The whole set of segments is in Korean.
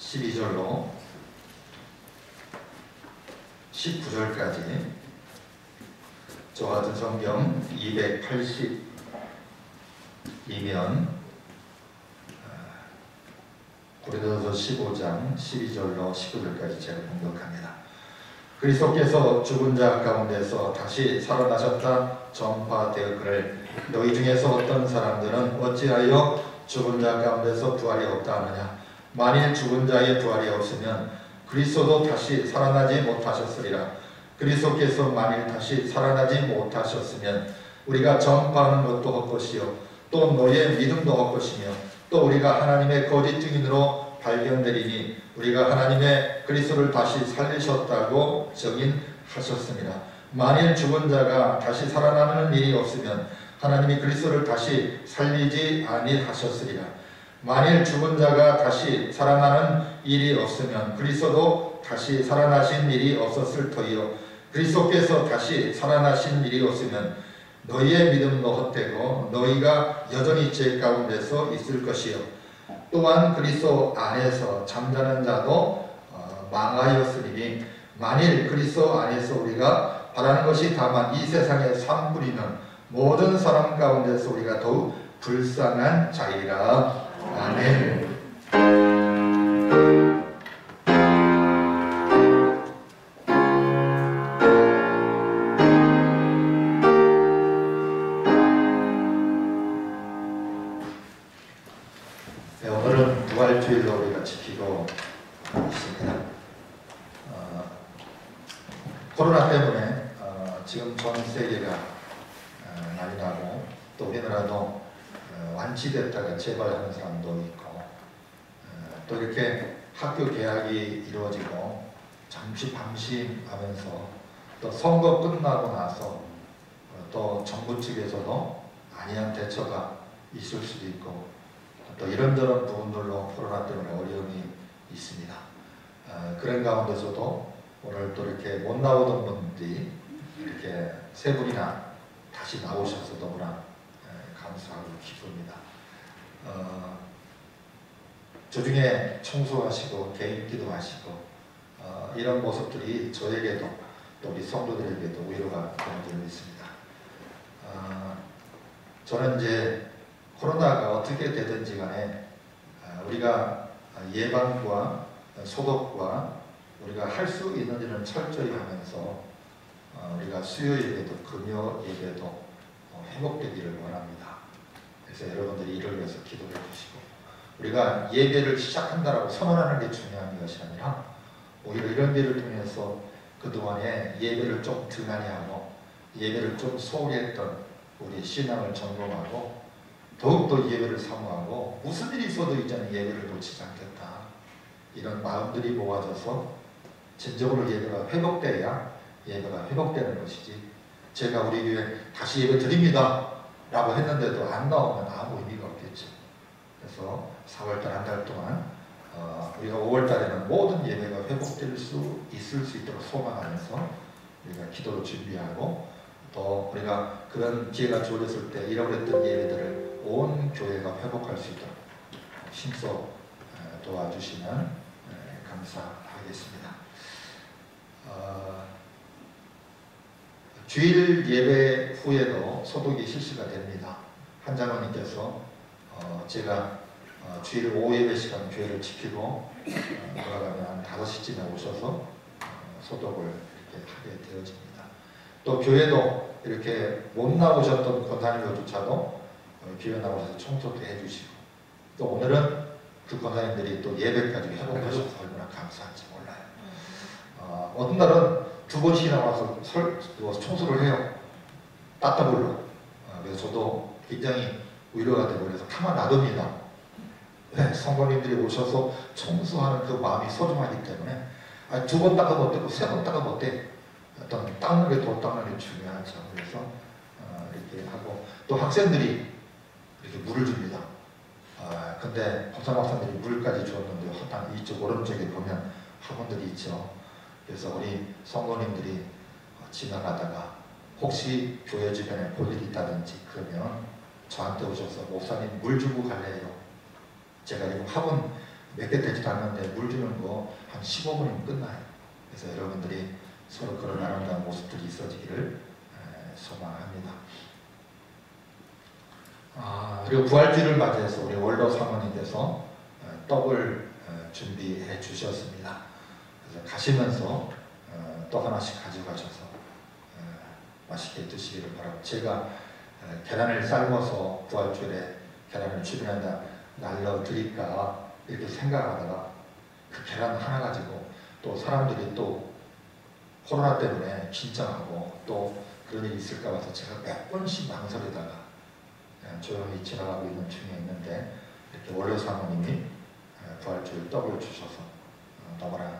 12절로 19절까지 저 같은 성경 280이면 고린도서 15장 12절로 19절까지 제가 공독합니다. 그리스도께서 죽은 자 가운데서 다시 살아나셨다 전파되었거늘 너희 중에서 어떤 사람들은 어찌하여 죽은 자 가운데서 부활이 없다 하느냐. 만일 죽은 자의 부활이 없으면 그리스도도 다시 살아나지 못하셨으리라. 그리스도께서 만일 다시 살아나지 못하셨으면 우리가 전파하는 것도 헛것이요 또 너희의 믿음도 헛것이며 또 우리가 하나님의 거짓 증인으로 발견되리니 우리가 하나님의 그리스도를 다시 살리셨다고 증인하셨습니다. 만일 죽은 자가 다시 살아나는 일이 없으면 하나님이 그리스도를 다시 살리지 아니하셨으리라. 만일 죽은 자가 다시 살아나는 일이 없으면 그리스도도 다시 살아나신 일이 없었을 터이요 그리스도께서 다시 살아나신 일이 없으면 너희의 믿음도 헛되고 너희가 여전히 죄 가운데서 있을 것이요 또한 그리스도 안에서 잠자는 자도 망하였으니 만일 그리스도 안에서 우리가 바라는 것이 다만 이 세상의 산부리는 모든 사람 가운데서 우리가 더욱 불쌍한 자이라. 아멘. 네, 오늘은 부활주일로 우리가 지키고 있습니다. 코로나 때문에 지금 전 세계가 난리 나고 또 우리나라도 완치됐다가 재발하는 사람도 있고 또 이렇게 학교 개학이 이루어지고 잠시 방심하면서 또 선거 끝나고 나서 또 정부 측에서도 안이한 대처가 있을 수도 있고 또 이런저런 부분들로 코로나 때문에 어려움이 있습니다. 그런 가운데서도 오늘 또 이렇게 못 나오던 분들이 이렇게 세 분이나 다시 나오셔서 너무나 감사하고 기쁩니다. 주중에 청소하시고 개인 기도하시고 이런 모습들이 저에게도 또 우리 성도들에게도 위로가 되는 점이 있습니다. 저는 이제 코로나가 어떻게 되든지 간에 우리가 예방과 소독과 우리가 할 수 있는 일은 철저히 하면서 우리가 수요 예배도 금요 예배도 회복되기를 원합니다. 그래서 여러분들이 이를 위해서 기도해 주시고 우리가 예배를 시작한다라고 선언하는 게 중요한 것이 아니라 오히려 이런 데를 통해서 그동안에 예배를 좀 등한히 하고 예배를 좀 소홀히 했던 우리 신앙을 점검하고 더욱더 예배를 사모하고 무슨 일이 있어도 이제는 예배를 놓치지 않겠다. 이런 마음들이 모아져서 진정으로 예배가 회복돼야 예배가 회복되는 것이지 제가 우리 교회 다시 예배 드립니다 라고 했는데도 안 나오면 아무 의미가 없겠죠. 그래서 4월달 한 달 동안 우리가 5월달에는 모든 예배가 회복될 수 있을 수 있도록 소망하면서 우리가 기도로 준비하고 또 우리가 그런 기회가 주어졌을 때 잃어버렸던 예배들을 온 교회가 회복할 수 있도록 힘써 도와주시면 감사하겠습니다. 주일 예배 후에도 소독이 실시가 됩니다. 한 장로님께서 제가 주일 오후 예배 시간 교회를 지키고 돌아가면 한 5시쯤에 오셔서 소독을 이렇게 하게 되어집니다. 또 교회도 이렇게 못 나오셨던 권사님들조차도 교회 나오셔서 청소도 해주시고 또 오늘은 그 권사님들이 또 예배까지 회복하셔서 얼마나 감사한지 몰라요. 어떤 날은 2번씩이나 와서 청소를 해요. 따따블로. 그래서 저도 굉장히 위로가 되고 그래서 가만 놔둡니다. 네, 성도님들이 오셔서 청소하는 그 마음이 소중하기 때문에 2번 닦으면 어때고 3번 닦으면 어때? 어떤 닦는 게 더 닦는 게 중요하죠. 그래서 이렇게 하고 또 학생들이 이렇게 물을 줍니다. 근데 법사학생들이 물까지 줬는데 이쪽 오른쪽에 보면 학원들이 있죠. 그래서 우리 성도님들이 지나가다가 혹시 교회 주변에 볼 일이 있다든지 그러면 저한테 오셔서 목사님 물 주고 갈래요. 제가 지금 학원 몇 개 되지도 않는데 물 주는 거 한 15분이면 끝나요. 그래서 여러분들이 서로 그런 아름다운 모습들이 있어지기를 소망합니다. 그리고 부활주일을 맞이해서 우리 원로 사모님께서 떡을 준비해 주셨습니다. 그래서 가시면서 떡 하나씩 가져가셔서 맛있게 드시기를 바랍니다. 제가 계란을 삶아서 부활주일에 계란을 주변에다 날려드릴까 이렇게 생각하다가 그 계란 하나 가지고 또 사람들이 또 코로나 때문에 긴장하고 또 그런 일이 있을까 봐서 제가 몇 번씩 망설이다가 그냥 조용히 지나가고 있는 중에 있는데 이렇게 원로 사모님이 부활주일 떡을 주셔서 너무나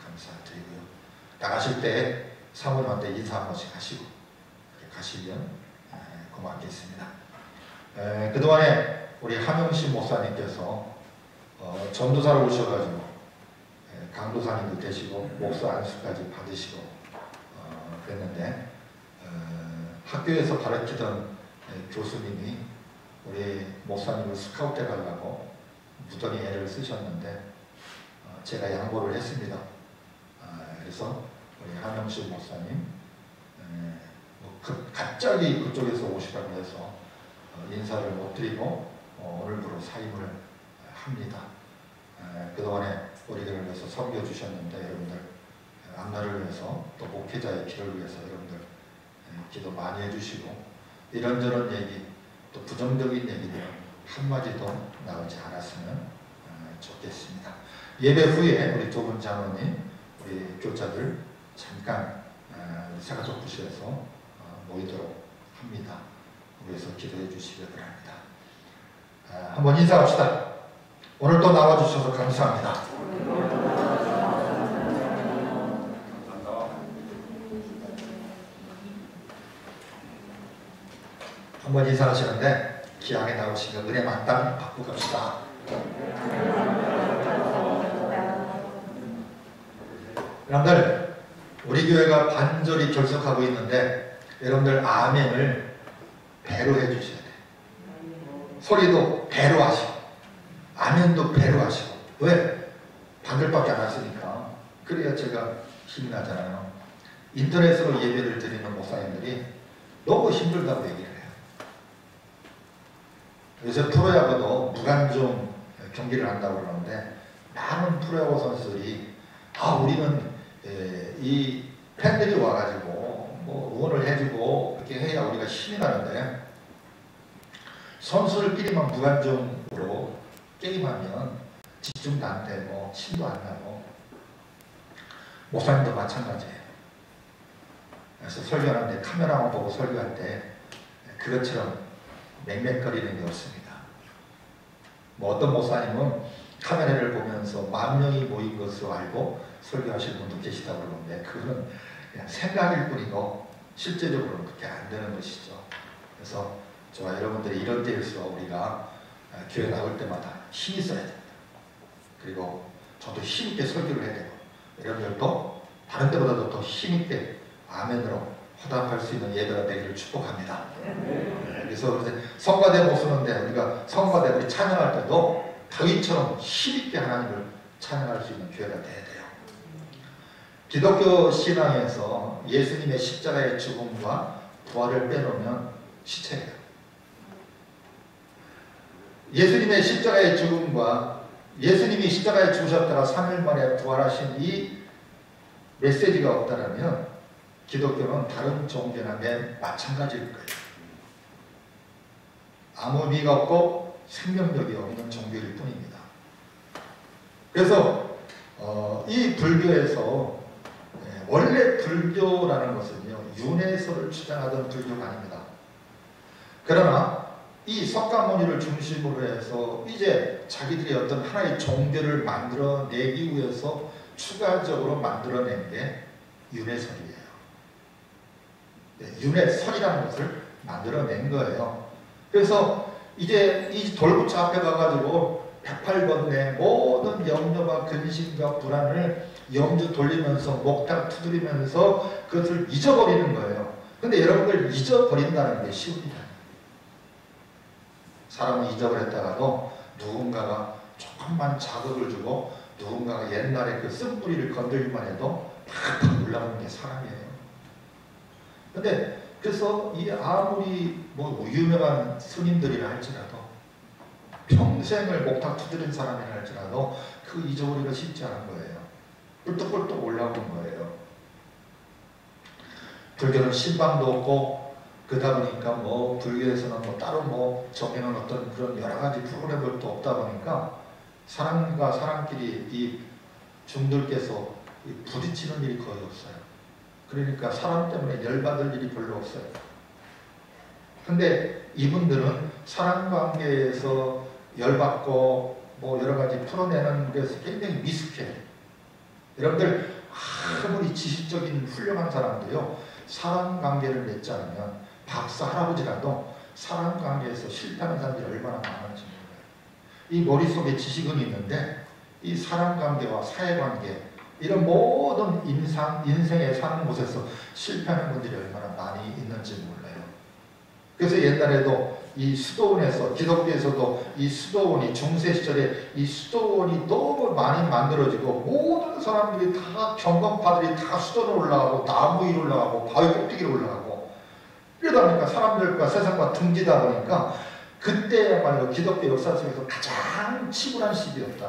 감사드리고요. 나가실 때 사모님한테 인사 한 번씩 하시고 가시면 고맙겠습니다. 그동안에 우리 하명식 목사님께서 전도사로 오셔가지고 강도사님도 되시고 목사 안수까지 받으시고 그랬는데 학교에서 가르치던 교수님이 우리 목사님을 스카우트 가려고 무던히 애를 쓰셨는데 제가 양보를 했습니다. 그래서 우리 하명식 목사님 갑자기 그쪽에서 오시라고 해서 인사를 못 드리고 오늘부로 사임을 합니다. 그동안에 우리들을 위해서 섬겨주셨는데 여러분들 앞날을 위해서 또 목회자의 길을 위해서 여러분들 기도 많이 해주시고 이런저런 얘기 또 부정적인 얘기들은 한마디도 나오지 않았으면 좋겠습니다. 예배 후에 우리 두 분 장로님 우리 교자들 잠깐 세가족 부실에서 모이도록 합니다. 위해서 기도해 주시기 바랍니다. 한번 인사합시다. 오늘 또 나와주셔서 감사합니다. 한번 인사하시는데 기왕에 나오시면 은혜 만땅 받고 갑시다. 여러분들 우리 교회가 반절이 결석하고 있는데 여러분들 아멘을 배로 해주셔야 돼요. 소리도 배로 하시고 아멘도 배로 하시고. 왜? 반절밖에 안 왔으니까. 그래야 제가 힘이 나잖아요. 인터넷으로 예배를 드리는 목사님들이 너무 힘들다고 얘기를 해요. 요새 프로야구도 무관중 경기를 한다고 그러는데 많은 프로야구 선수들이 우리는 이 팬들이 와가지고 뭐 응원을 해주고 이렇게 해야 우리가 힘이 나는데 선수들끼리만 무관중으로 게임하면 집중도 안 되고 힘도 안 나고 목사님도 마찬가지예요. 그래서 설교하는데 카메라만 보고 설교할 때 그것처럼 맹맹거리는 게 없습니다. 뭐 어떤 목사님은 카메라를 보면서 10,000명이 모인 것으로 알고 설교하시는 분도 계시다고 그러는데 그거는 그냥 생각일 뿐이고 실제적으로는 그렇게 안 되는 것이죠. 그래서 저와 여러분들이 이런 때일수록 우리가 교회 나올 때마다 힘이 있어야 됩니다. 그리고 저도 힘있게 설교를 해야 되고 여러분들도 다른 때보다도 더 힘있게 아멘으로 화답할 수 있는 예배가 되기를 축복합니다. 그래서 성가대 못 쓰는데 우리가 성가대 우리 찬양할 때도 다윗처럼 힘있게 하나님을 찬양할 수 있는 교회가 돼야 돼요. 기독교 신앙에서 예수님의 십자가의 죽음과 부활을 빼놓으면 시체예요. 예수님의 십자가의 죽음과 예수님이 십자가에 죽으셨다가 3일 만에 부활하신 이 메시지가 없다면 기독교는 다른 종교나 마찬가지일 거예요. 아무 의미가 없고 생명력이 없는 종교일 뿐입니다. 그래서 이 불교에서 원래 불교라는 것은요 윤회설을 주장하던 불교가 아닙니다. 그러나 이 석가모니를 중심으로 해서 이제 자기들이 어떤 하나의 종교를 만들어내기 위해서 추가적으로 만들어낸 게 윤회설이에요. 윤회설이라는 것을 만들어낸 거예요. 그래서 이제 이 돌부처 앞에 가가지고 108번뇌 모든 염려와 근심과 불안을 염주 돌리면서 목탁 두드리면서 그것을 잊어버리는 거예요. 근데 여러분들 잊어버린다는 게 쉬운 일이 아니에요. 사람은 잊어버렸다가도 누군가가 조금만 자극을 주고 누군가가 옛날에 그 쓴뿌리를 건들기만 해도 팍팍 올라오는 게 사람이에요. 근데 그래서 이 아무리 뭐 유명한 스님들이라 할지라도 평생을 목탁 두드린 사람이라 할지라도 그 잊어버리기가 쉽지 않은 거예요. 꿀떡꿀떡 올라오는 거예요. 불교는 신방도 없고 그러다 보니까 뭐 불교에서는 뭐 따로 뭐 정해놓은 어떤 그런 여러 가지 프로그램들도 없다 보니까 사람과 사람끼리 이 중들께서 부딪히는 일이 거의 없어요. 그러니까 사람 때문에 열받을 일이 별로 없어요. 근데 이분들은 사람 관계에서 열받고 뭐 여러 가지 풀어내는 데서 굉장히 미숙해요. 여러분들 아무리 지식적인 훌륭한 사람도요, 사람 관계를 맺지 않으면 박사 할아버지라도 사람 관계에서 실패하는 사람들이 얼마나 많은지 몰라요. 이 머릿속에 지식은 있는데 이 사람 관계와 사회 관계 이런 모든 인생에 사는 곳에서 실패하는 분들이 얼마나 많이 있는지 몰라요. 그래서 옛날에도 이 수도원에서 기독교에서도 이 수도원이 중세 시절에 이 수도원이 너무 많이 만들어지고 모든 사람들이 다 경건파들이 다 수도로 올라가고 나무 위로 올라가고 바위 꼭대기로 올라가고 이러다 보니까 사람들과 세상과 등지다 보니까 그때야말로 기독교 역사 속에서 가장 치밀한 시기였다.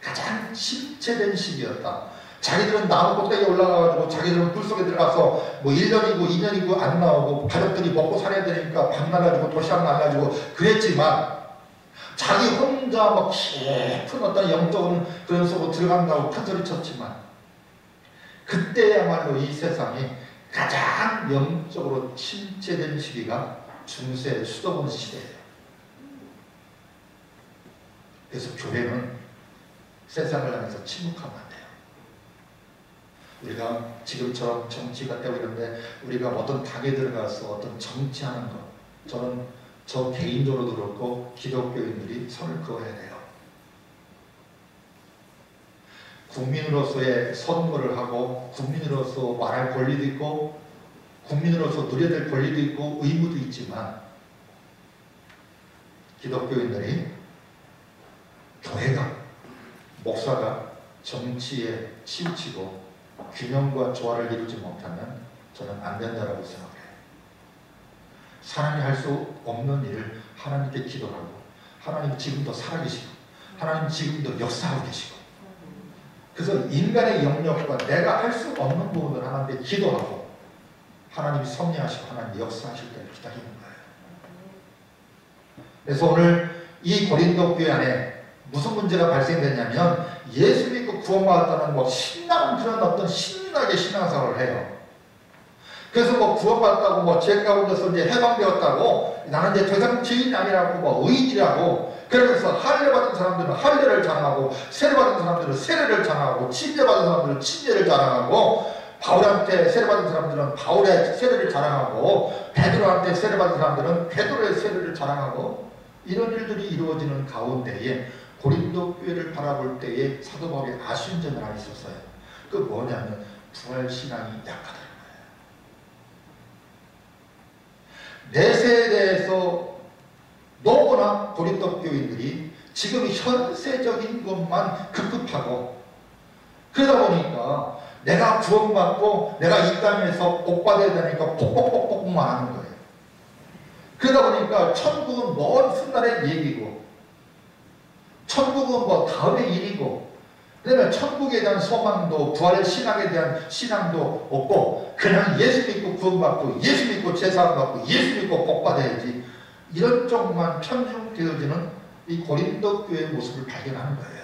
가장 침체된 시기였다. 자기들은 나무 꼭대기에 올라가가지고 자기들은 불 속에 들어가서 뭐 1년이고 2년이고 안 나오고 가족들이 먹고 살아야 되니까 밥 나가지고 도시락 나가지고 그랬지만 자기 혼자 막 깊은 어떤 영적인 그런 속으로 들어간다고 큰소리 쳤지만 그때야말로 이 세상이 가장 영적으로 침체된 시기가 중세 수도원 시대예요. 그래서 교회는 세상을 향해서 침묵하면 안 돼요. 우리가 지금처럼 정치가 되고 이런데 우리가 어떤 당에 들어가서 어떤 정치하는 것, 저는 저 개인적으로도 그렇고 기독교인들이 선을 그어야 돼요. 국민으로서의 선거를 하고 국민으로서 말할 권리도 있고 국민으로서 누려야 될 권리도 있고 의무도 있지만 기독교인들이 교회가 목사가 정치에 치우치고 균형과 조화를 이루지 못하면 저는 안 된다고 생각해요. 사람이 할 수 없는 일을 하나님께 기도하고 하나님 지금도 살아계시고 하나님 지금도 역사하고 계시고 그래서 인간의 영역과 내가 할 수 없는 부분을 하나님께 기도하고 하나님이 섭리하시고 하나님이 역사하실 때를 기다리는 거예요. 그래서 오늘 이 고린도 교회 안에 무슨 문제가 발생됐냐면 예수 믿고 구원받았다는 뭐 신나는 그런 어떤 신나게 신앙생활을 해요. 그래서 뭐 구원받았다고 뭐 죄 가운데서 이제 해방되었다고 나는 이제 더 이상 죄인이 아니라고 뭐 의인이라고 그러면서 할례받은 사람들은 할례를 자랑하고 세례받은 사람들은 세례를 자랑하고 침례받은 사람들은 침례를 자랑하고 바울한테 세례받은 사람들은 바울의 세례를 자랑하고 베드로한테 세례받은 사람들은 베드로의 세례를 자랑하고 이런 일들이 이루어지는 가운데에 고린도 교회를 바라볼 때에 사도 바울이 아쉬운 점이 하나 있었어요. 그 뭐냐면 부활신앙이 약하다는 거예요. 내세에 대해서 너무나 고린도 교인들이 지금 현세적인 것만 급급하고 그러다 보니까 내가 구원받고 내가 이 땅에서 복받아야 되니까 뽁뽁뽁뽁만 하는 거예요. 그러다 보니까 천국은 먼 훗날의 얘기고 천국은 뭐 다음의 일이고 그다음에 천국에 대한 소망도 부활의 신앙에 대한 신앙도 없고 그냥 예수 믿고 구원받고 예수 믿고 제사받고 예수 믿고 복받아야지 이런 쪽만 편중되어지는 이 고린도 교회의 모습을 발견하는 거예요.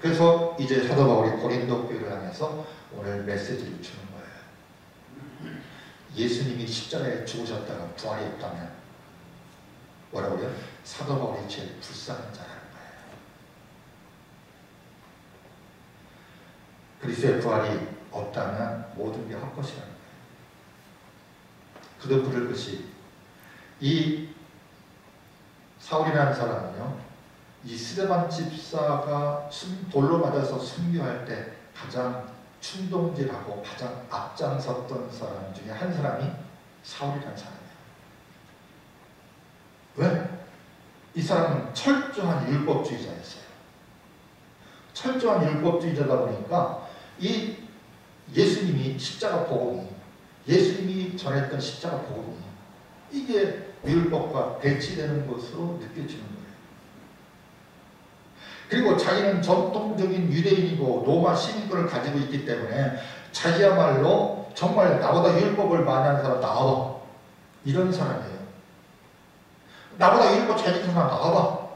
그래서 이제 사도 바울이 고린도 교회를 향해서 오늘 메시지를 주는 거예요. 예수님이 십자가에 죽으셨다가 부활이 없다면 뭐라고요? 사도 바울이 제일 불쌍한 자라는 거예요. 그리스도의 부활이 없다면 모든 게 헛것이라는 거예요. 그도 부를 것이 이 사울이라는 사람은요, 이 스데반 집사가 돌로 맞아서 순교할 때 가장 충동질하고 가장 앞장섰던 사람 중에 한 사람이 사울이라는 사람이에요. 왜? 이 사람은 철저한 율법주의자였어요. 철저한 율법주의자다 보니까 이 예수님이 십자가 복음이, 예수님이 전했던 십자가 복음이 이게 율법과 배치되는 것으로 느껴지는 거예요. 그리고 자기는 전통적인 유대인이고 로마 시민권을 가지고 있기 때문에 자기야말로 정말 나보다 율법을 많이 하는 사람 나와봐. 이런 사람이에요. 나보다 율법 잘 지키는 사람 나와봐.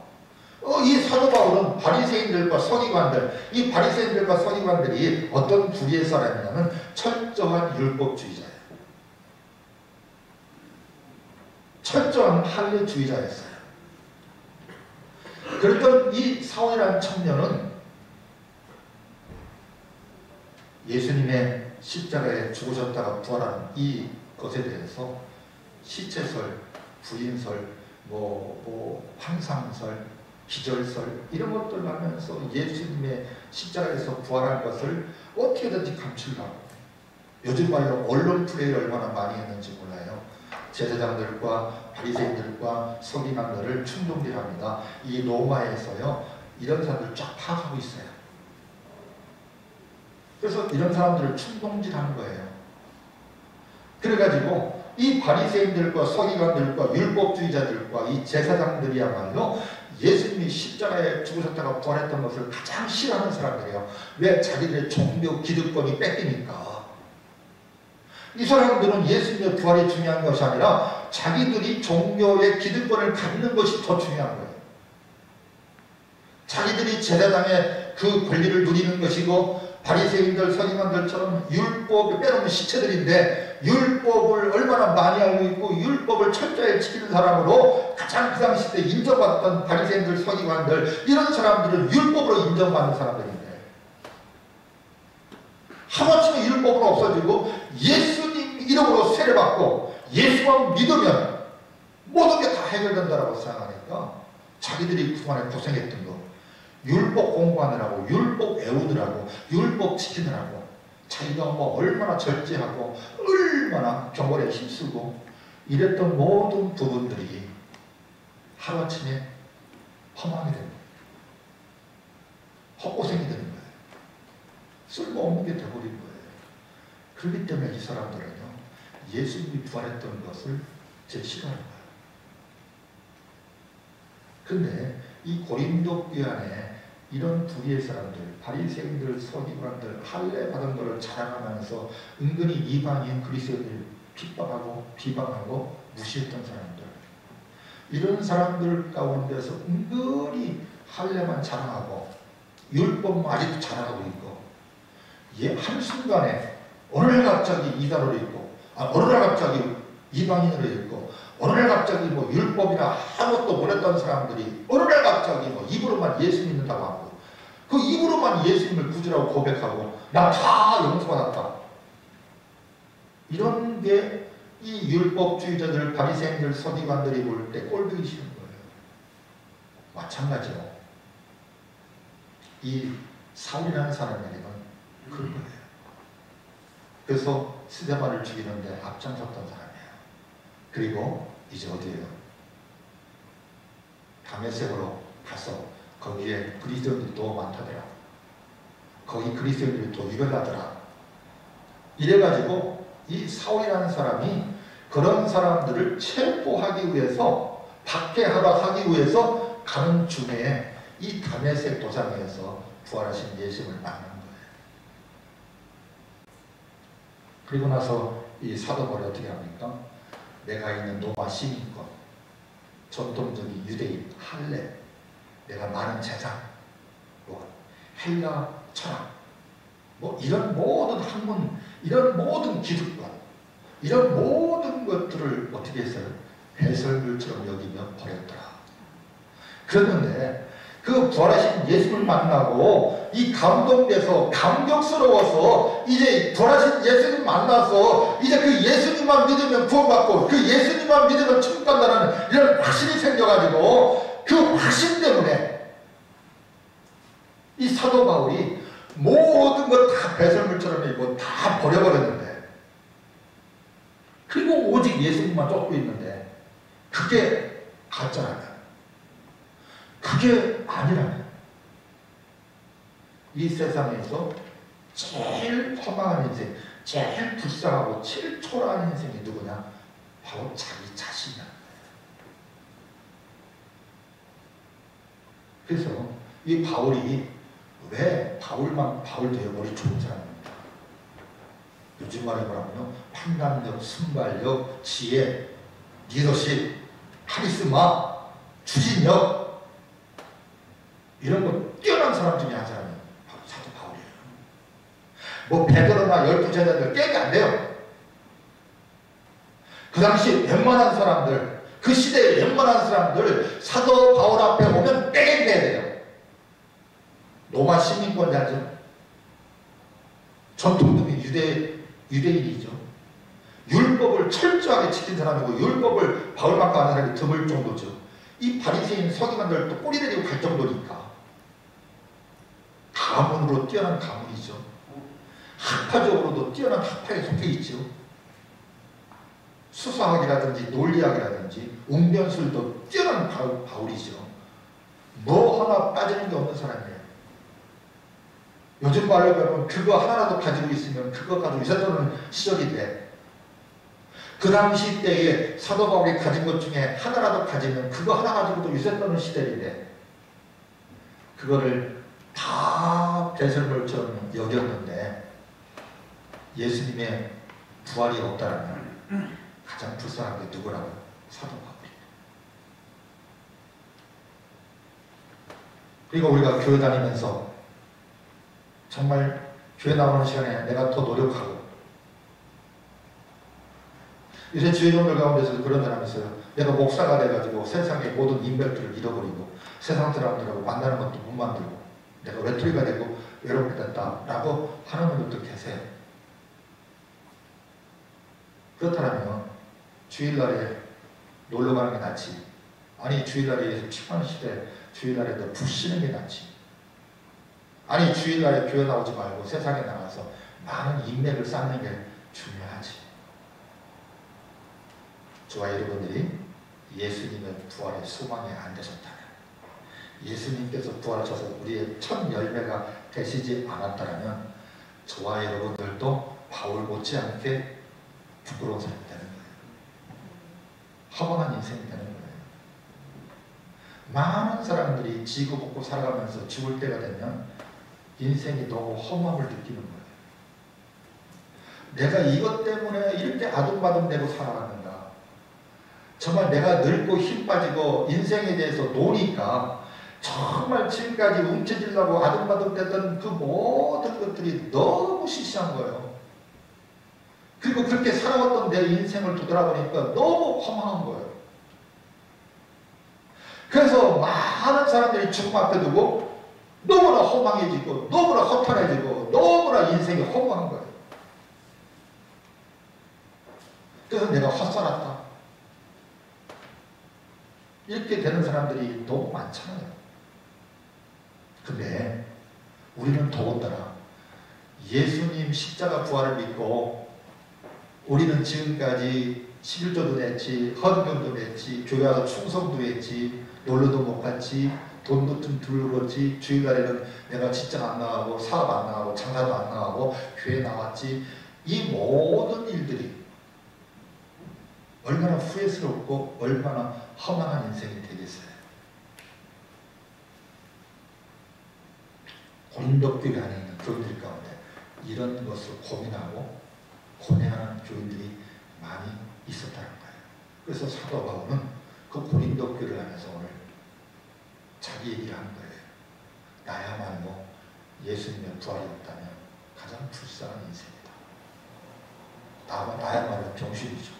이 사도 바울은 바리새인들과 서기관들, 이 바리새인들과 서기관들이 어떤 부류의 사람이냐면 철저한 율법주의자예요. 철저한 할례주의자였어요. 그랬던 이 사울이라는 청년은 예수님의 십자가에 죽으셨다가 부활한 이 것에 대해서 시체설, 부인설, 환상설, 기절설 이런 것들을 하면서 예수님의 십자가에서 부활한 것을 어떻게든지 감추려고, 요즘 말로 언론 플레이를 얼마나 많이 했는지 몰라요. 제사장들과 바리새인들과 서기관들을 충동질합니다. 이 로마에서요, 이런 사람들 쫙 파악하고 있어요. 그래서 이런 사람들을 충동질하는 거예요. 그래가지고 이 바리새인들과 서기관들과 율법주의자들과 이 제사장들이야말로 예수님이 십자가에 죽으셨다가 부활했던 것을 가장 싫어하는 사람들이에요. 왜? 자기들의 종교 기득권이 뺏기니까. 이 사람들은 예수님의 부활이 중요한 것이 아니라 자기들이 종교의 기득권을 갖는 것이 더 중요한 거예요. 자기들이 제사장의 그 권리를 누리는 것이고, 바리새인들, 서기관들처럼 율법을 빼놓은 시체들인데 율법을 얼마나 많이 알고 있고 율법을 철저히 지키는 사람으로 가장 그 당시 때 인정받던 바리새인들, 서기관들, 이런 사람들은 율법으로 인정받는 사람들인데 하마치면 율법은 없어지고 예수님 이름으로 세례받고 예수만 믿으면 모든 게 다 해결된다고 생각하니까 자기들이 그동안에 고생했던 거, 율법 공부하느라고, 율법 외우느라고, 율법 지키느라고 자기가 얼마나 절제하고 얼마나 경건에 힘쓰고 이랬던 모든 부분들이 하루아침에 허망이 됩니다. 헛고생이 되는 거예요. 쓸모없는 게 되어버린 거예요. 그렇기 때문에 이 사람들은요, 예수님이 부활했던 것을 제일 싫어하는 거예요. 근데 이 고린도 교회 안에 이런 부류의 사람들, 바리새인들, 서기관들, 할례 받은 것을 자랑하면서 은근히 이방인 그리스도인을 핍박하고 비방하고 무시했던 사람들, 이런 사람들 가운데서 은근히 할례만 자랑하고 율법만 아직도 자랑하고 있고, 한순간에 어느 날 갑자기 이단으로 있고, 어느 날 갑자기 이방인으로 있고, 어느 날 갑자기 율법이나 아무것도 모르던 사람들이 어느 날 갑자기 입으로만 예수 믿는다고 하고, 그 입으로만 예수님을 구주라고 고백하고 나 다 용서받았다. 이런 게 이 율법주의자들, 바리새인들, 서기관들이 볼 때 꼴보기 싫은 거예요. 마찬가지로 이 사울이라는 사람에게는 그런 거예요. 그래서 스데반을 죽이는데 앞장섰던 사람이에요. 그리고 이제 어디에요? 다메섹으로 가서 거기에 그리스도인들이 더 많다더라. 거기 그리스도인들이 더 유별나더라. 이래가지고 이 사울이라는 사람이 그런 사람들을 체포하기 위해서, 박해하러 하기 위해서 가는 중에 이 다메섹 도상에서 부활하신 예수님을 만난 거예요. 그리고 나서 이 사도 바울이 어떻게 합니까? 내가 있는 로마 시민권, 전통적인 유대인, 할례, 내가 많은 재산, 헬라 철학, 이런 모든 학문, 이런 모든 기득권, 이런 모든 것들을 어떻게 했어요? 배설물처럼 여기며 버렸더라. 그런데 그 부활하신 예수를 만나고 이 감동돼서 감격스러워서 이제 부활하신 예수님 만나서 이제 그 예수님만 믿으면 구원받고 그 예수님만 믿으면 천국 간다는 이런 확신이 생겨가지고 그 확신 때문에 이 사도 바울이 모든 것 다 배설물처럼 이고 다 버려버렸는데, 그리고 오직 예수님만 쫓고 있는데 그게 가짜라면 그게 아니라면 이 세상에서 제일 허망한 인생, 제일 불쌍하고 제일 초라한 인생이 누구냐? 바로 자기 자신이야. 그래서 이 바울이 왜 바울만 바울 되어버리 좋은 사람입니다. 요즘 말에 뭐라고요? 판단력, 순발력, 지혜, 리더십, 카리스마, 추진력, 이런 거 뛰어난 사람 중에 한 사람이 바로 사도 바울이에요. 뭐 베드로나 12제자들 깨게 안 돼요. 그 당시 웬만한 사람들, 그 시대의 웬만한 사람들 사도 바울 앞에 오면 빼게 돼야 돼요. 로마 시민권자죠. 전통적인 유대인이죠. 율법을 철저하게 지킨 사람이고 율법을 바울만큼 아는 사람이 드물 정도죠. 이 바리새인 서기관들도 꼬리 내리고 갈 정도니까 가문으로 뛰어난 가문이죠. 학파적으로도 뛰어난 학파에 속해 있죠. 수사학이라든지 논리학이라든지 웅변술도 뛰어난 바울이죠. 뭐 하나 빠지는 게 없는 사람이에요. 요즘 말로 하면 그거 하나라도 가지고 있으면 그거 가지고 있었던 시절이 돼. 그 당시 때에 사도 바울이 가진 것 중에 하나라도 가지면 그거 하나 가지고도 있었던 시절인데 그거를 다 배설물처럼 여겼는데 예수님의 부활이 없다라면 가장 불쌍한 게 누구라고? 사도 바울이에요. 그리고 우리가 교회 다니면서 정말 교회 나오는 시간에 내가 더 노력하고 요새 주의종들 가운데서도 그런 사람이 있어요. 내가 목사가 돼가지고 세상의 모든 인맥들을 잃어버리고 세상 사람들하고 만나는 것도 못 만들고 내가 외톨이가 되고 외롭게 됐다라고 하는 분들도 계세요. 그렇다면 주일날에 놀러 가는 게 낫지. 아니 주일날에 피곤한 시대 주일날에 더 푹 쉬는 게 낫지. 아니 주일날에 교회 나오지 말고 세상에 나가서 많은 인맥을 쌓는 게 중요하지. 저와 여러분들이 예수님의 부활의 소망이 안 되셨다면 예수님께서 부활하셔서 우리의 첫 열매가 되시지 않았다면 저와 여러분들도 바울 못지않게 부끄러운 사람이 되는 거예요. 허망한 인생이 되는 거예요. 많은 사람들이 지고 볶고 살아가면서 죽을 때가 되면 인생이 너무 허망을 느끼는 거예요. 내가 이것 때문에 이렇게 아둥바둥대고 살아갔는가. 정말 내가 늙고 힘 빠지고 인생에 대해서 노니까 정말 지금까지 움켜쥐려고 아둥바둥댔던 그 모든 것들이 너무 시시한 거예요. 그리고 그렇게 살아왔던 내 인생을 되돌아보니까 너무 허망한 거예요. 그래서 많은 사람들이 죽음 앞에 두고 너무나 허망해지고 너무나 허탈해지고 너무나 인생이 허무한 거예요. 그래서 내가 헛살았다. 이렇게 되는 사람들이 너무 많잖아요. 근데 우리는 더군다나 예수님 십자가 부활을 믿고 우리는 지금까지 11조도 냈지, 헌금도 냈지, 교회 와서 충성도 했지, 놀러도 못 갔지, 돈도 좀 들었지, 주일날에는 내가 직장 안 나가고 사업 안 나가고 장사도 안 나가고 교회 나왔지. 이 모든 일들이 얼마나 후회스럽고 얼마나 허망한 인생이 되겠어요. 고린도 교회 안에 있는 교인들 가운데 이런 것을 고민하고 고뇌하는 교인들이 많이 있었다는 거예요. 그래서 사도 바울은 그 고린도 교회를 하면서 오늘 자기 얘기를 하는 거예요. 나야말로 예수님의 부활이 없다면 가장 불쌍한 인생이다. 나야말로 병신이죠.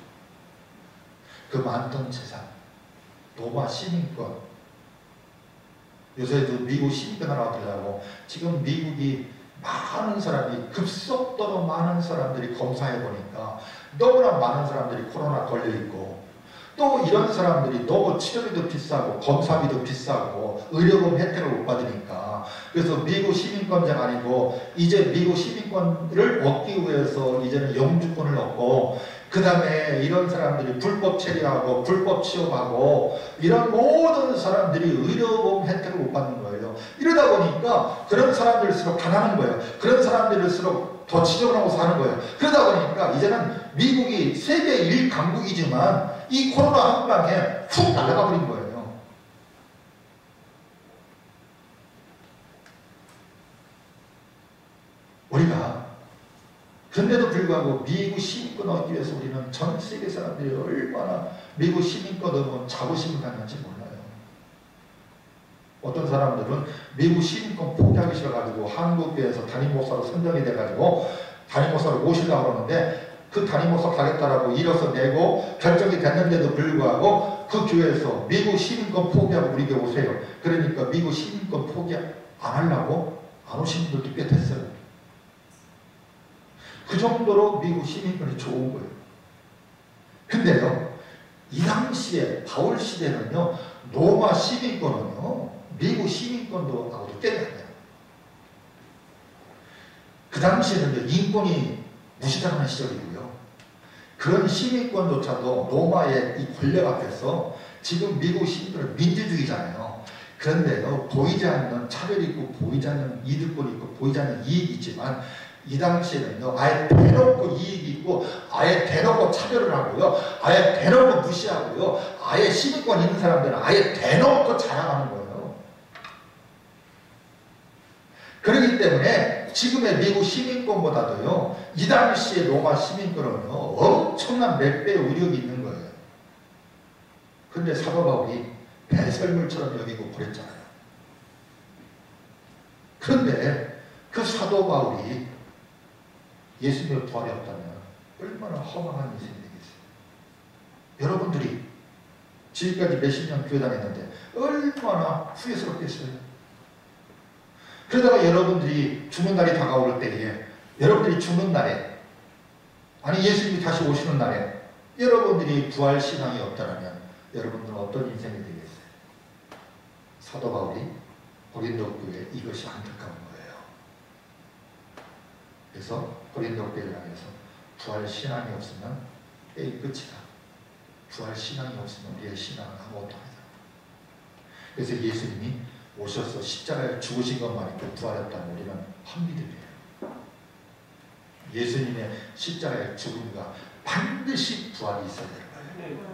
그 많던 재산, 로마 시민권, 요새도 미국 시민권 하나 얻으려고 지금 미국이 많은 사람이 급속도로 많은 사람들이 검사해 보니까 너무나 많은 사람들이 코로나 걸려있고 또 이런 사람들이 너무 치료비도 비싸고 검사비도 비싸고 의료보험 혜택을 못 받으니까 그래서 미국 시민권자가 아니고 이제 미국 시민권을 얻기 위해서 이제는 영주권을 얻고 그 다음에 이런 사람들이 불법 체류하고 불법 취업하고 이런 모든 사람들이 의료보험 혜택을 못 받는 거예요. 이러다 보니까 그런 사람들일수록 가난한 거예요. 그런 사람들일수록 더 지적을 하고 사는 거예요. 그러다 보니까 이제는 미국이 세계 1강국이지만 이 코로나 한 방에 훅 날아가 버린 거예요. 우리가 근데도 불구하고 미국 시민권 얻기 위해서 우리는 전 세계 사람들이 얼마나 미국 시민권 얻으면 자부심을 갖는지 몰라요. 어떤 사람들은 미국 시민권 포기하기 싫어가지고 한국교회에서 담임 목사로 선정이 돼가지고 담임 목사를 모시려고 그러는데 그 담임 목사 가겠다라고 이뤄서 내고 결정이 됐는데도 불구하고 그 교회에서 미국 시민권 포기하고 우리 교회 오세요. 그러니까 미국 시민권 포기 안 하려고 안 오신 분들도 꽤 됐어요. 그 정도로 미국 시민권이 좋은 거예요. 근데요, 이 당시에 바울 시대는요, 로마 시민권은요, 미국 시민권도 하고도 때려요. 그 당시에는 인권이 무시당하는 시절이고요. 그런 시민권조차도 로마의 이 권력 앞에서 지금 미국 시민권은 민주주의잖아요. 그런데요, 보이지 않는 차별이 있고 보이지 않는 이득권이 있고 보이지 않는 이익이 있지만 이 당시에는요, 아예 대놓고 이익이 있고 아예 대놓고 차별을 하고요, 아예 대놓고 무시하고요, 아예 시민권 있는 사람들은 아예 대놓고 자랑하는 거예요. 그렇기 때문에 지금의 미국 시민권보다도요, 이 당시의 로마 시민권은요, 엄청난 몇 배의 위력이 있는 거예요. 근데 사도 바울이 배설물처럼 여기고 버렸잖아요. 그런데 그 사도 바울이 예수님의 부활이 없다면 얼마나 허망한 인생이 되겠어요. 여러분들이 지금까지 몇십 년 교회 다녔는데 얼마나 후회스럽겠어요. 그러다가 여러분들이 죽는 날이 다가올 때에, 여러분들이 죽는 날에, 아니 예수님이 다시 오시는 날에 여러분들이 부활 신앙이 없다면 여러분들은 어떤 인생이 되겠어요? 사도 바울이 고린도 교회에 이것이 안타까운 거예요. 그래서 고린도 교회를 향해서 부활 신앙이 없으면 게임 끝이다. 부활 신앙이 없으면 우리의 신앙은 아무것도 아니다. 그래서 예수님이 오셔서 십자가에 죽으신 것만 있고 부활했다면 우리는 헛미들이에요. 예수님의 십자가의 죽음과 반드시 부활이 있어야 되는 거예요.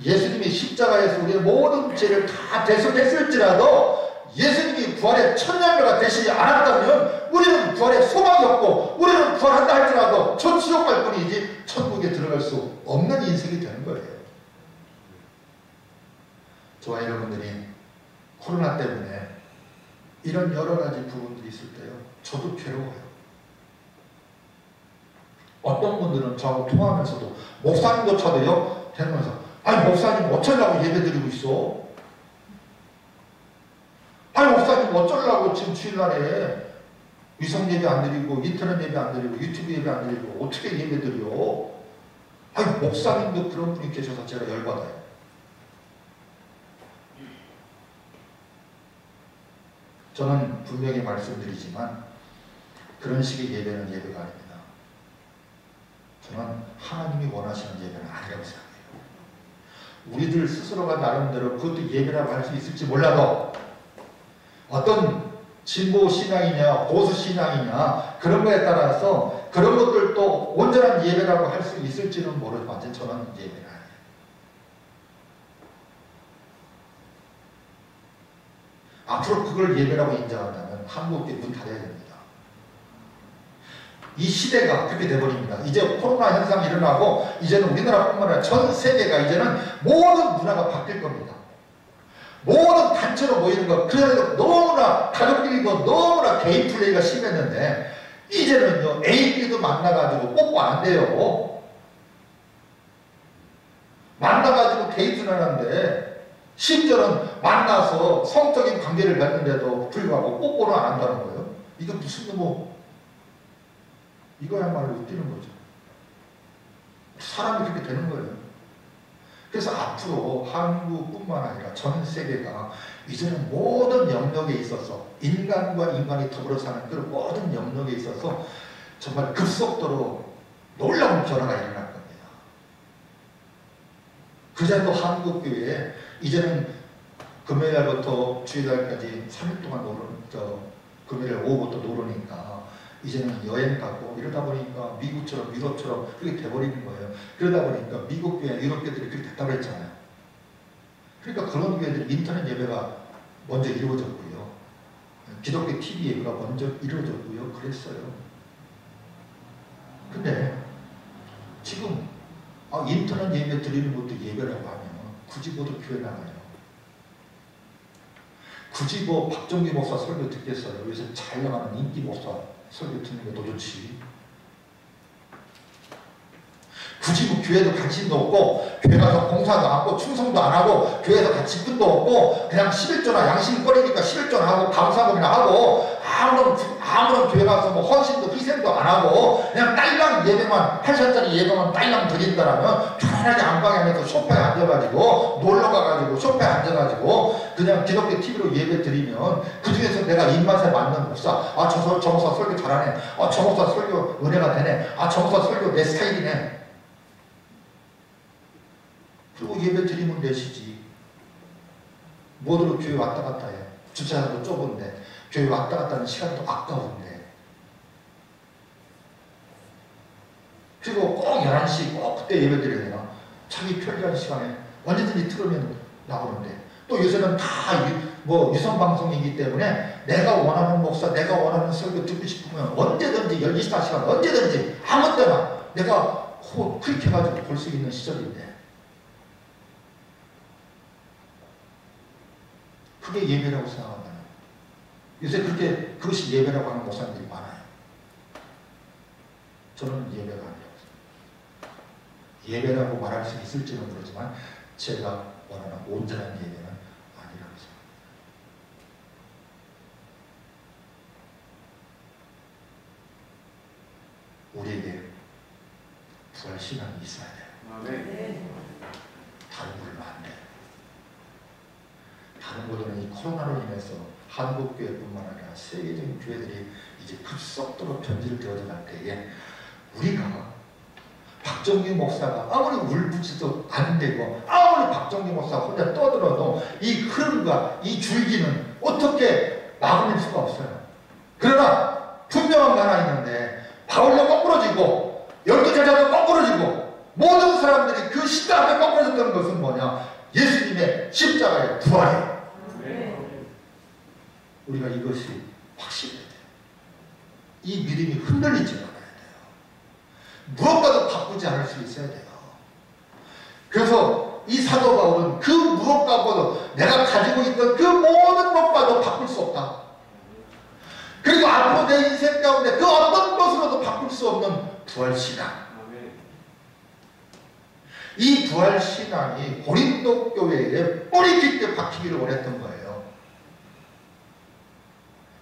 예수님이 십자가에서 우리의 모든 죄를 다 대속했을지라도 예수님이 부활의 천년교가 되시지 않았다면 우리는 부활의 소망이 없고, 우리는 부활한다 할지라도 저 지옥 갈 뿐이지 천국에 들어갈 수 없는 인생이 되는 거예요. 저와 여러분들이 코로나 때문에 이런 여러 가지 부분들이 있을 때요, 저도 괴로워요. 어떤 분들은 저하고 통화하면서도 목사님조차도요, 대면서 아니 목사님 어쩌려고 예배드리고 있어? 아니 목사님 어쩌려고 지금 주일날에 위성 예배 안 드리고 인터넷 예배 안 드리고 유튜브 예배 안 드리고 어떻게 예배 드려? 아니 목사님도 그런 분이 계셔서 제가 열받아요. 저는 분명히 말씀드리지만 그런 식의 예배는 예배가 아닙니다. 저는 하나님이 원하시는 예배는 아니라고 생각해요. 우리들 스스로가 나름대로 그것도 예배라고 할 수 있을지 몰라도 어떤 진보 신앙이냐 보수 신앙이냐 그런 거에 따라서 그런 것들도 온전한 예배라고 할 수 있을지는 모르지만 저는 예배가 아니에요. 앞으로 그걸 예배라고 인정한다면 한국에 문 닫아야 됩니다. 이 시대가 그렇게 돼버립니다. 이제 코로나 현상이 일어나고 이제는 우리나라뿐만 아니라 전 세계가 이제는 모든 문화가 바뀔 겁니다. 모든 단체로 모이는 것, 그래서 너무나 가족끼리도 너무나 개인 플레이가 심했는데 이제는요 애인끼리도 만나가지고 뽀뽀 안 돼요. 만나가지고 데이트를 하는데 심지어는 만나서 성적인 관계를 맺는데도 불구하고 뽀뽀를 안 한다는 거예요. 이거 무슨 이거야말로 웃기는 거죠. 사람이 그렇게 되는 거예요. 그래서 앞으로 한국뿐만 아니라 전 세계가 이제는 모든 영역에 있어서 인간과 인간이 더불어 사는 그런 모든 영역에 있어서 정말 급속도로 놀라운 변화가 일어날 겁니다. 그전에도 한국교회에 이제는 금요일부터 주일날까지 3일 동안 금요일 오후부터 노르니까 이제는 여행 가고 이러다 보니까 미국처럼 유럽처럼 그렇게 돼버리는 거예요. 그러다 보니까 미국 교회, 유럽 교회들이 그렇게 됐다고 했잖아요. 그러니까 그런 교회들이 인터넷 예배가 먼저 이루어졌고요. 기독교 TV 예배가 먼저 이루어졌고요. 그랬어요. 근데 지금 인터넷 예배 드리는 것도 예배라고 하면 굳이 모두 교회 나가요. 굳이 박정기 목사 설교 듣겠어요. 요새 잘 나가는 인기 목사 설교 듣는 게 더 좋지. 굳이 교회도 관심도 없고 교회 가서 봉사도 안 하고 충성도 안 하고 교회에서 같이 끈도 없고 그냥 11조나 양심거리니까 11조나 하고 감사금이나 하고 아무런 교회 가서 헌신도 희생도 안 하고 그냥 딸랑 예배만 8시간짜리 예배만 딸랑 드린다라면 편안하게 안방에 안에서 소파에 앉아가지고 놀러가가지고 소파에 앉아가지고 그냥 기독교 TV로 예배 드리면 그 중에서 내가 입맛에 맞는 목사 저 목사 설교 잘하네 저 목사 설교 은혜가 되네 저 목사 설교 내 스타일이네 그리고 예배 드리면 되시지. 뭐들로 교회 왔다 갔다 해. 주차장도 좁은데 교회 왔다 갔다 하는 시간도 아까운데 그리고 꼭 11시 꼭 그때 예배 드려야 되나 자기 편리한 시간에 언제든지 틀으면 나오는데 또 요새는 다 유선방송이기 때문에 내가 원하는 목사 내가 원하는 설교 듣고 싶으면 언제든지 24시간 언제든지 아무 때나 내가 클릭해가지고 볼 수 있는 시절인데 그게 예배라고 생각한다면 요새 그것이 예배라고 하는 목사님들이 많아요. 저는 예배가 아니라고 생각합니다. 예배라고 말할 수 있을지는 모르지만 제가 원하는 온전한 예배는 아니라고 생각합니다. 우리에게 부활신앙이 있어야 돼요. 네. 다른 걸 안 돼요. 다른 곳은 이 코로나로 인해서 한국교회뿐만 아니라 세계적인 교회들이 이제 급속도로 변질되어져 갈 때에 우리가 박정기 목사가 아무리 울부짖어도 안 되고 아무리 박정기 목사가 혼자 떠들어도 이 흐름과 이 줄기는 어떻게 막아낼 수가 없어요. 그러나 분명한 거 하나 있는데 바울도 거꾸러지고 12제자도 거꾸러지고 모든 사람들이 그 십자가 앞에 거꾸러졌던 것은 뭐냐? 예수님의 십자가의 부활이에요. 우리가 이것이 확실해야 돼요. 이 믿음이 흔들리지 않아야 돼요. 무엇과도 바꾸지 않을 수 있어야 돼요. 그래서 이 사도 바울은 그 무엇과도 내가 가지고 있던 그 모든 것과도 바꿀 수 없다. 그리고 앞으로 내 인생 가운데 그 어떤 것으로도 바꿀 수 없는 부활신앙. 이 부활신앙이 고린도 교회에 뿌리 깊게 박히기를 원했던 거예요.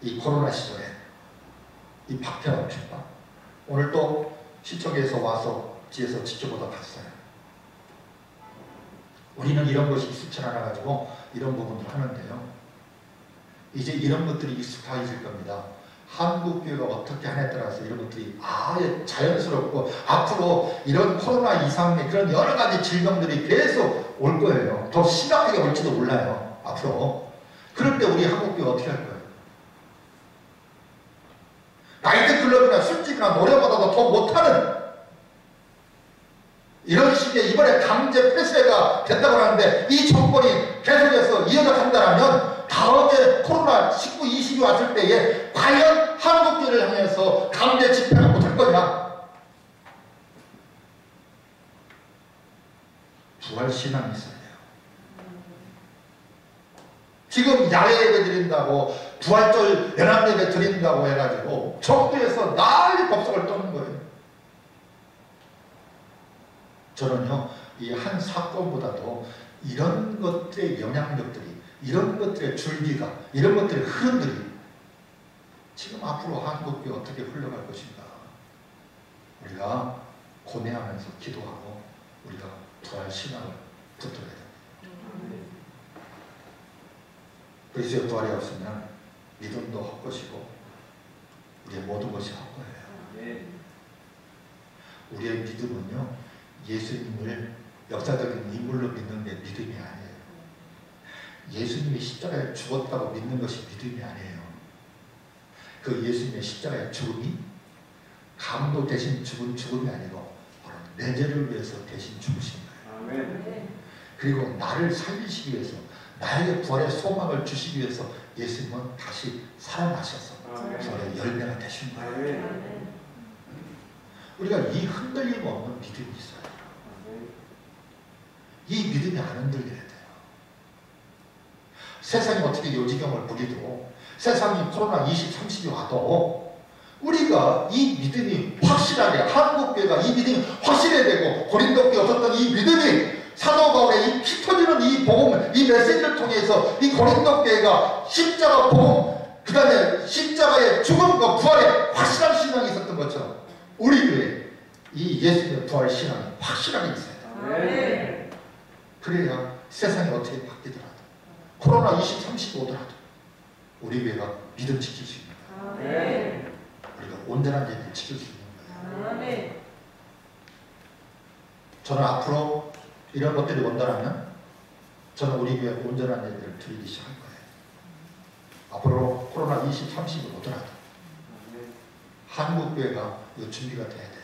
이 코로나 시절에 이 박해와 핍박 오늘 또 시청에서 와서 뒤에서 지켜보다 봤어요. 우리는 이런 것이 익숙치 않아 가지고 이런 부분을 하는데요. 이제 이런 것들이 익숙해질 겁니다. 한국교회가 어떻게 하냐에 따라서 이런 것들이 아예 자연스럽고 앞으로 이런 코로나 이상의 그런 여러 가지 질병들이 계속 올 거예요. 더 심각하게 올지도 몰라요. 앞으로. 그럴 때 우리 한국교회 어떻게 할 거예요? 나이트클럽이나 술집이나 노래보다도 더 못하는 이런 식의 이번에 강제 폐쇄가 된다고 하는데 이 정권이 계속해서 이어져 간다면 다음에 코로나19, 20이 왔을 때에 과연 한국교회를 향해서 강제 집회가 못할 거냐? 부활신앙이 있어야 돼요. 지금 야외 예배 드린다고 부활절 연합 예배 드린다고 해가지고 정부에서 난리 법석을 떠는 거예요. 저는요, 이 한 사건보다도 이런 것들의 영향력들이, 이런 것들의 줄기가, 이런 것들의 흐름들이 지금 앞으로 한국교회 어떻게 흘러갈 것인가. 우리가 고뇌하면서 기도하고 우리가 부활신앙을 붙들어야 됩니다. 그리스도의 부활이 없으면 믿음도 헛것이고 우리의 모든 것이 헛거예요. 우리의 믿음은요, 예수님을 역사적인 인물로 믿는 게 믿음이 아니에요. 예수님이 십자가에 죽었다고 믿는 것이 믿음이 아니에요. 그 예수님의 십자가의 죽음이 감독 대신 죽은 죽음이 아니고 바로 내 죄를 위해서 대신 죽으신 거예요. 아멘. 그리고 나를 살리시기 위해서, 나에게 부활의 소망을 주시기 위해서 예수님은 다시 살아나셔서 저의 열매가 되신 거예요. 아멘. 우리가 이 흔들림 없는 믿음이 있어요. 이 믿음이 안 흔들려야 돼요. 세상이 어떻게 요지경을 부리도, 세상이 코로나 20, 30이 와도 우리가 이 믿음이 확실하게, 한국교회가 이 믿음이 확실해야 되고, 고린도교에 없었던 이 믿음이 사도 바울의 이 피 터지는 이 복음, 이 메시지를 통해서 이 고린도교회가 십자가 복음, 그 다음에 십자가의 죽음과 부활에 확실한 신앙이 있었던 것처럼 우리 교회 이 예수님의 부활 신앙이 확실하게 있어야 돼요. 그래야 세상이 어떻게 바뀌더라도, 코로나 20, 30 오더라도 우리 교회가 믿음 지킬 수 있는 거예요. 우리가 온전한 예배를 지킬 수 있는 거예요. 저는 앞으로 이런 것들이 온다면 저는 우리 교회 온전한 예배를 드리기 시작할 거예요. 앞으로 코로나 20, 30이 오더라도 한국 교회가 이 준비가 돼야 돼요.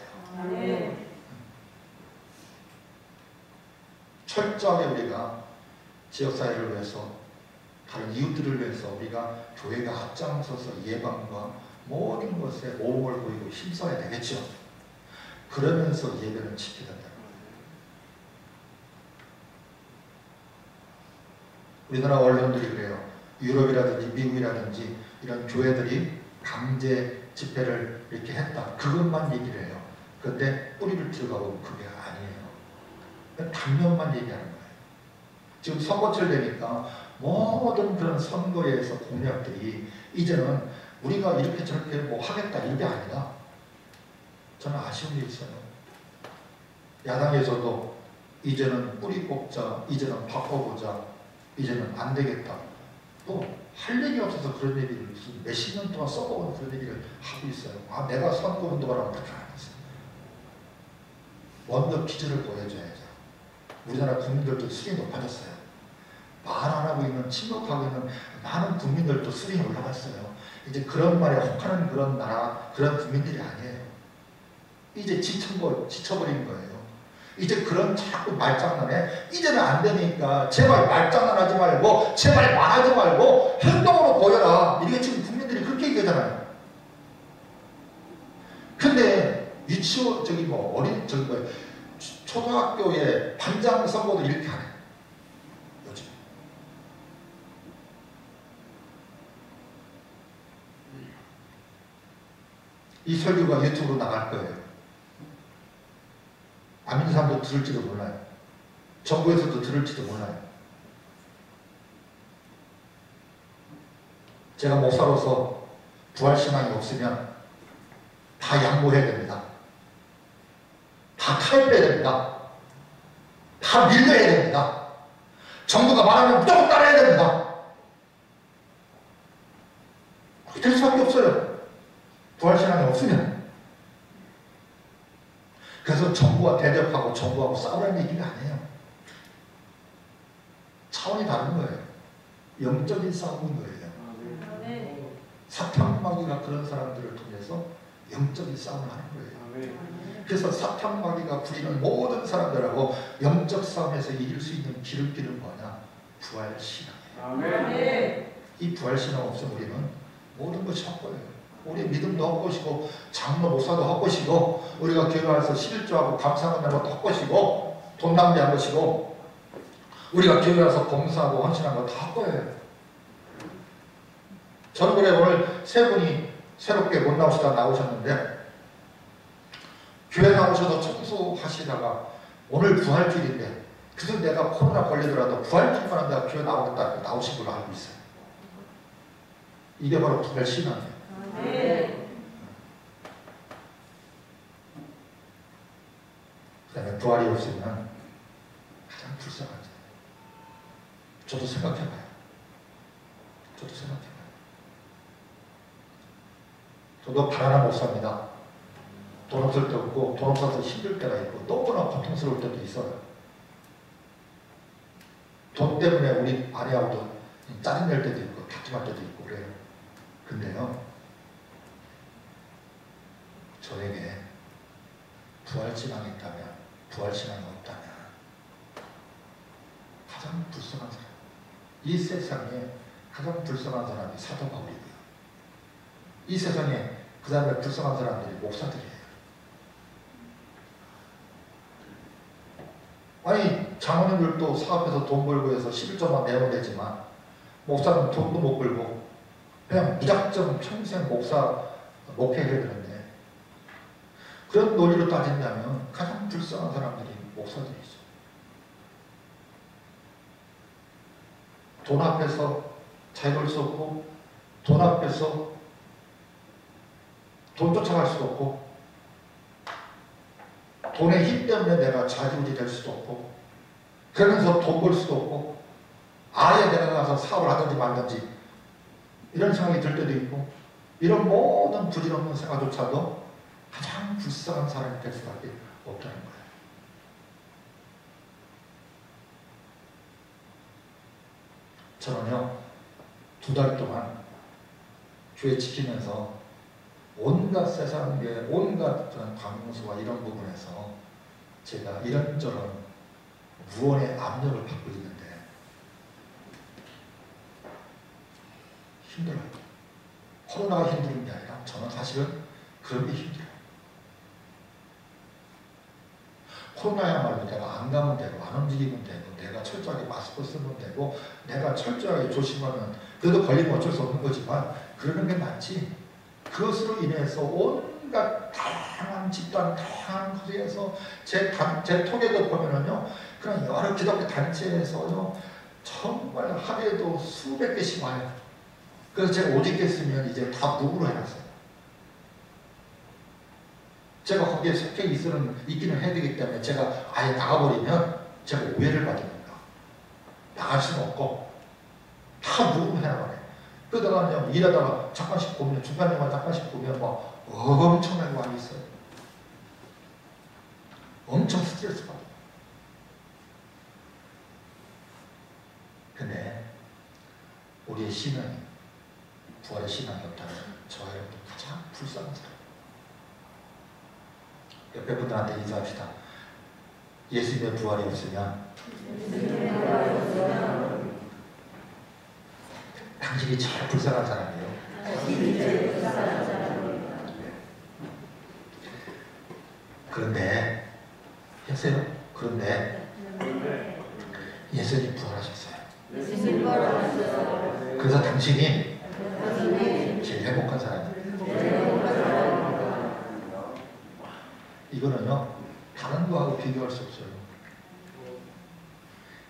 철저하게 우리가 지역사회를 위해서, 다른 이웃들을 위해서 우리가 교회가 앞장서서 예방과 모든 것에 모험을 보이고 힘써야 되겠죠. 그러면서 예배를 지켜야 된다. 우리나라 언론들이 그래요. 유럽이라든지 미국이라든지 이런 교회들이 강제 집회를 이렇게 했다. 그것만 얘기를 해요. 그런데 뿌리를 들어가보면 그게 아니에요. 단면만 얘기하는 거예요. 지금 선거철 되니까 모든 그런 선거에서 공약들이 이제는 우리가 이렇게 저렇게 뭐 하겠다 이게 아니라, 저는 아쉬운 게 있어요. 야당에서도 이제는 뿌리 뽑자, 이제는 바꿔보자, 이제는 안 되겠다. 또 할 얘기 없어서 그런 얘기를 무슨 몇십 년 동안 써먹은 그런 얘기를 하고 있어요. 아, 내가 선거운동을 하면 그렇게 안 했어요. 먼저 기질을 보여줘야죠. 우리나라 국민들도 수준이 높아졌어요. 말 안 하고 있는, 침묵하고 있는 많은 국민들도 수준이 올라갔어요. 이제 그런 말에 혹하는 그런 나라, 그런 국민들이 아니에요. 이제 지쳐버린 거예요. 이제 그런 자꾸 말장난에, 이제는 안 되니까 제발 말장난하지 말고, 제발 말하지 말고 행동으로 보여라. 이게 지금 국민들이 그렇게 얘기하잖아요. 근데 유치원, 초등학교의 반장 선거도 이렇게 하네. 요즘. 이 설교가 유튜브로 나갈 거예요. 안 믿는 사람도 들을지도 몰라요. 정부에서도 들을지도 몰라요. 제가 목사로서 부활신앙이 없으면 다 양보해야 됩니다. 다 타협해야 됩니다. 다 밀려야 됩니다. 정부가 말하면 무조건 따라야 됩니다. 그렇게 될 수밖에 없어요. 부활신앙이 없으면. 그래서 정부와 대적하고 정부하고 싸우라는 얘기가 아니에요. 차원이 다른 거예요. 영적인 싸움인 거예요. 사탕마귀가 그런 사람들을 통해서 영적인 싸움을 하는 거예요. 그래서 사탕마귀가 부리는 모든 사람들하고 영적 싸움에서 이길 수 있는 기름길은 뭐냐? 부활신앙이에요. 이 부활신앙 없으면 우리는 모든 것이 헛거예요. 우리 믿음도 헛것이고, 장로 목사도 헛것이고, 우리가 교회 와서 11조하고 감사하는 것도 헛것이고, 돈 낭비한 것이고, 우리가 교회 와서 봉사하고 헌신한 거 다 헛거예요. 저는 그래, 오늘 세 분이 새롭게 못 나오시다 나오셨는데, 교회 나오셔서 청소하시다가 오늘 부활주일인데, 그래서 내가 코로나 걸리더라도 부활주일만 한다 교회 나오겠다 나오신 걸로 알고 있어요. 이게 바로 부활신앙이에요. 그 다음에 부활이 없으면 가장 불쌍하죠. 저도 생각해봐요. 저도 바나나 목사입니다. 돈 없을 때 없고, 돈 없어서 힘들 때가 있고, 너무나 고통스러울 때도 있어요. 돈 때문에 우리 아내하고도 짜증낼 때도 있고, 다툼할 때도 있고 그래요. 근데요, 저에게 부활신앙이 있다면, 부활신앙이 없다면 가장 불쌍한 사람, 이 세상에 가장 불쌍한 사람이 사도 바울이고요. 이 세상에 그 다음에 불쌍한 사람들이 목사들이에요. 아니, 장로님들도 사업해서 돈 벌고 해서 11조만 내면 되지만 목사는 돈도 못 벌고 그냥 무작정 평생 목회해야 되는데, 그런 논리로 따진다면 가장 불쌍한 사람들이 목사들이죠. 돈 앞에서 자유로울 수 없고, 돈 앞에서 돈 쫓아갈 수도 없고, 돈의 힘 때문에 내가 좌지우지 될 수도 없고, 그러면서 돈 벌 수도 없고, 아예 내가 가서 사업을 하든지 말든지 이런 생각이 들 때도 있고, 이런 모든 부질없는 생각조차도 가장 불쌍한 사람이 될 수밖에 없다는 거예요. 저는요, 2달 동안 교회 지키면서 온갖 세상의 온갖 광명수와 이런 부분에서 제가 이런저런 무언의 압력을 받고 있는데 힘들어요. 코로나가 힘든 게 아니라 저는 사실은 그런 게 힘들어요. 코로나야말로 내가 안 가면 되고, 안 움직이면 되고, 내가 철저하게 마스크 쓰면 되고, 내가 철저하게 조심하면 그래도 걸리면 어쩔 수 없는 거지만 그러는 게 낫지. 그것으로 인해서 온갖 다양한 집단, 다양한 곳에서 제 톡에도 보면은요, 그냥 여러 기독교 단체에서 정말 하루에도 수백 개씩 와요. 그래서 제가 오직 했으면 이제 다 무으로 해놨어요. 제가 거기에 속해 있기는 해야 되기 때문에 제가 아예 나가버리면 제가 오해를 받으니까 나갈 수는 없고 다 무으로 해나가네. 그러다가 그냥 일하다가 잠깐씩 보면, 중간중간 잠깐씩 보면 막 엄청나게 많이 있어요. 엄청 스트레스 받아요. 근데 우리의 신앙이, 부활의 신앙이 없다면 저와 여러분도 가장 불쌍한 사람. 옆에 분들한테 인사합시다. 예수님의 부활이 없으면 당신이 제일 불쌍한 사람이에요. 그런데 했어요? 그런데 예수님 부활하셨어요. 그래서 당신이 제일 행복한 사람이에요. 이거는요, 다른 거하고 비교할 수 없어요.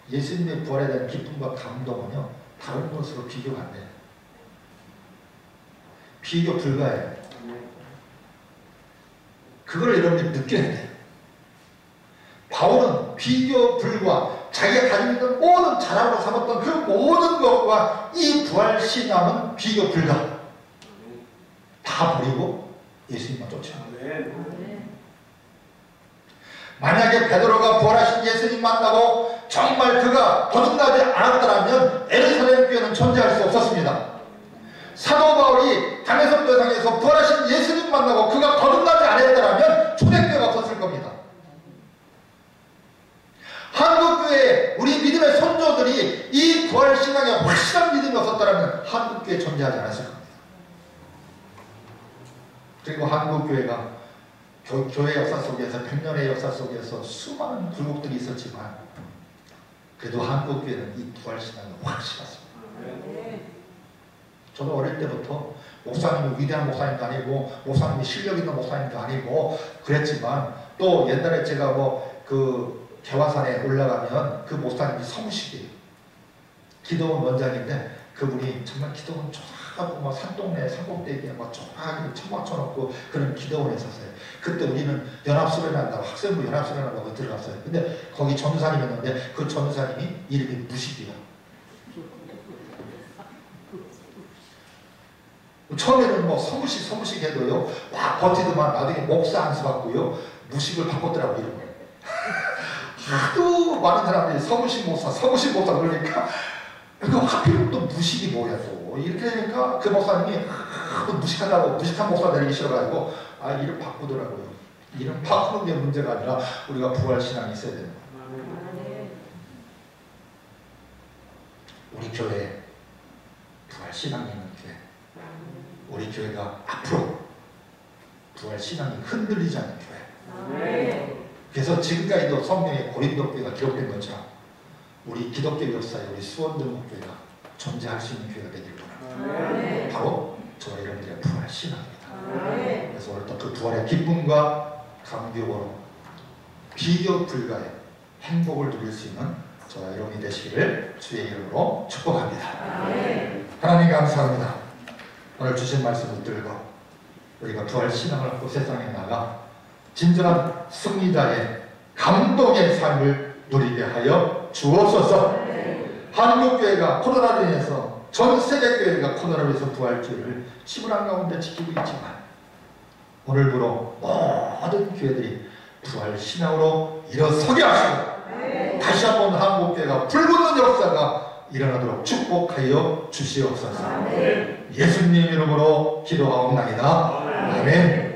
예수님의 부활에 대한 기쁨과 감동은요, 다른 것으로 비교가 안 돼요. 비교 불가해요. 그걸 여러분이 느껴야 돼요. 바울은 비교 불가, 자기가 가지고 있는 모든 자랑으로 삼았던 그 모든 것과 이 부활신앙은 비교 불가. 다 버리고 예수님만 쫓아가요. 만약에 베드로가 부활하신 예수님 만나고 정말 그가 거듭나지 않았더라면 예루살렘 교회는 존재할 수 없었습니다. 사도 바울이 담에색 도상에서 부활하신 예수님 만나고 그가 거듭나지 않았더라면 초대교회가 없었을 겁니다. 한국교회 우리 믿음의 선조들이 이 부활신앙에 확실한 믿음이 없었더라면 한국교회 존재하지 않았을 겁니다. 그리고 한국교회가 교회 역사 속에서, 100년의 역사 속에서 수많은 굴곡들이 있었지만 그래도 한국교회는 이 부활신앙이 확실했습니다. 저도 어릴 때부터 목사님이 위대한 목사님도 아니고, 목사님이 실력 있는 목사님도 아니고 그랬지만, 또 옛날에 제가 그 개화산에 올라가면 그 목사님이 사무실이에요. 기도원 원장인데 그분이 정말 기도원 조용하고 막 산동네 산꼭대기에 막 조용하게 천막 쳐놓고 그런 기도원에 있었어요. 그때 우리는 연합수련회 한다고, 학생부 연합수련회 한다고 들어갔어요. 근데 거기 전도사님이었는데 그 전도사님이 이름이 무식이야. 처음에는 뭐 서무식 해도요 막 버티더만 나중에 목사 안수 받고요 무식을 바꿨더라고요. 이런 거예요. 하도 많은 사람들이 서무식 목사 그러니까 그 하필 또 무식이 뭐야 또 이렇게 되니까 그 목사님이 하도 무식하다고 무식한 목사 되기 싫어가지고 이름 바꾸더라고요. 이름 바꾸는 게 문제가 아니라 우리가 부활신앙이 있어야 되는 거예요. 우리 교회에 부활신앙이 있는 교회, 우리 교회가 앞으로 부활신앙이 흔들리지 않는 교회. 그래서 지금까지도 성경의 고린도 교회가 기록된 것처럼 우리 기독교 역사에 우리 수원등록교회가 존재할 수 있는 교회가 되길 바랍니다. 바로 저와 여러분들의 부활신앙입니다. 그래서 오늘 또 그 부활의 기쁨과 감격으로 비교 불가의 행복을 누릴 수 있는 저와 여러분이 되시기를 주의 이름으로 축복합니다. 하나님 감사합니다. 오늘 주신 말씀 붙들고 우리가 부활신앙을 갖고 세상에 나가 진정한 승리자의 감동의 삶을 누리게 하여 주옵소서. 한국교회가 코로나로 인해서 전 세계교회가 코로나로 인해서 부활주의를 치부한 가운데 지키고 있지만 오늘부로 모든 교회들이 부활신앙으로 일어서게 하시고 다시 한번 한국교회가 불붙는 역사가 일어나도록 축복하여 주시옵소서. 예수님 이름으로 기도하옵나이다. 아멘.